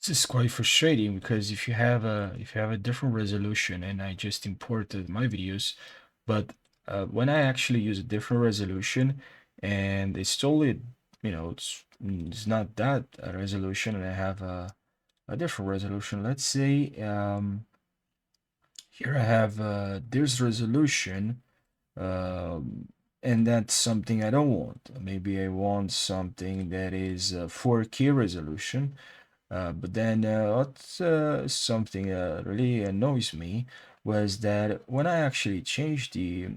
This is quite frustrating because if you have a different resolution, and I just imported my videos, but when I actually use a different resolution, and it's totally, it's not that resolution, and I have a different resolution. Let's say here I have this resolution, um, and that's something I don't want. Maybe I want something that is 4K resolution. But then what's something really annoys me was that when I actually changed the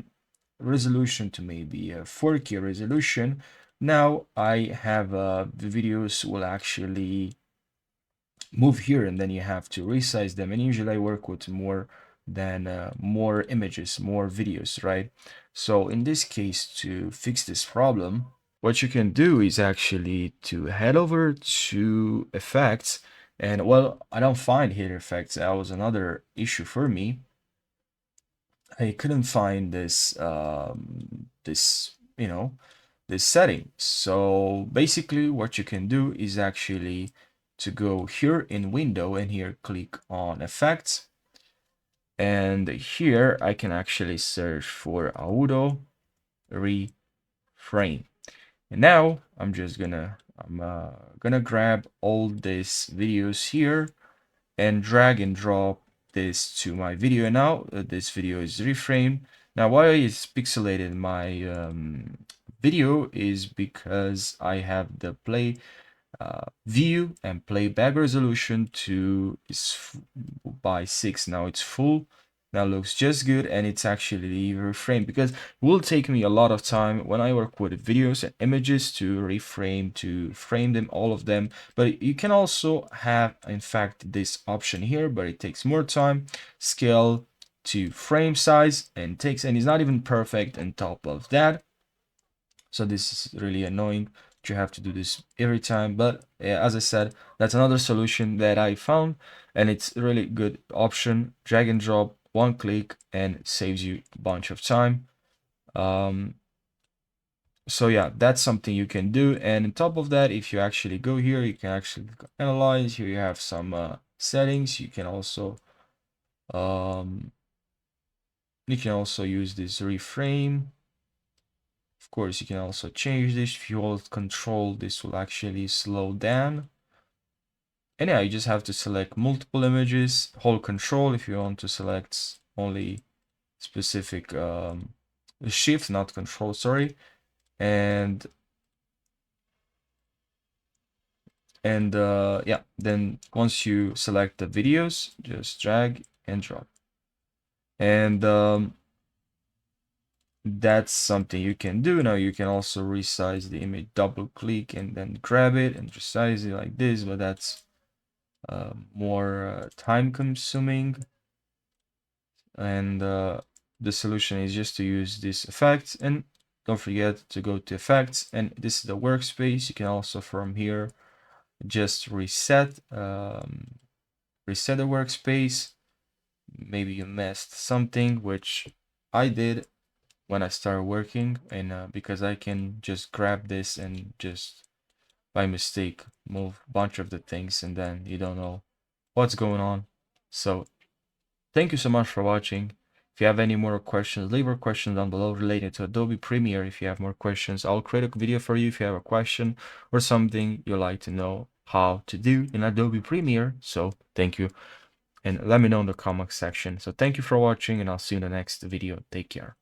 resolution to maybe a 4K resolution, now I have the videos will actually move here, and then you have to resize them. And usually I work with more images, more videos, right? So in this case, to fix this problem, what you can do is actually to head over to effects. And well, I don't find here effects. That was another issue for me. I couldn't find this setting. So basically what you can do is actually to go here in window, and here click on effects, and here I can actually search for auto reframe. And now I'm gonna grab all these videos here and drag and drop this to my video. And now this video is reframed. Now why it's pixelated my video is because I have the play view and playback resolution to is by 6. Now it's full. Now looks just good, and it's actually reframed because it will take me a lot of time when I work with videos and images to reframe, to frame them, all of them. But you can also have, in fact, this option here, but it takes more time. Scale to frame size, and it's not even perfect on top of that. So this is really annoying. You have to do this every time. But yeah, as I said, that's another solution that I found, and it's a really good option. Drag and drop, one click, and it saves you a bunch of time. So yeah, that's something you can do. And on top of that, if you actually go here, you can actually analyze. Here you have some settings. Um, you can also use this reframe. Of course, you can also change this. If you hold control, this will actually slow down. And yeah, you just have to select multiple images, hold control if you want to select only specific shift, not control, sorry. And yeah, then once you select the videos, just drag and drop. And that's something you can do. Now you can also resize the image, double click and then grab it and resize it like this, but that's more time consuming. And the solution is just to use this effect, and don't forget to go to effects, and this is the workspace. You can also from here just reset reset the workspace. Maybe you missed something, which I did when I started working, and because I can just grab this and just by mistake move a bunch of the things, and then you don't know what's going on. So thank you so much for watching. If you have any more questions, leave your questions down below related to Adobe Premiere. If you have more questions, I'll create a video for you if you have a question or something you'd like to know how to do in Adobe Premiere. So thank you, and let me know in the comment section. So thank you for watching, and I'll see you in the next video. Take care.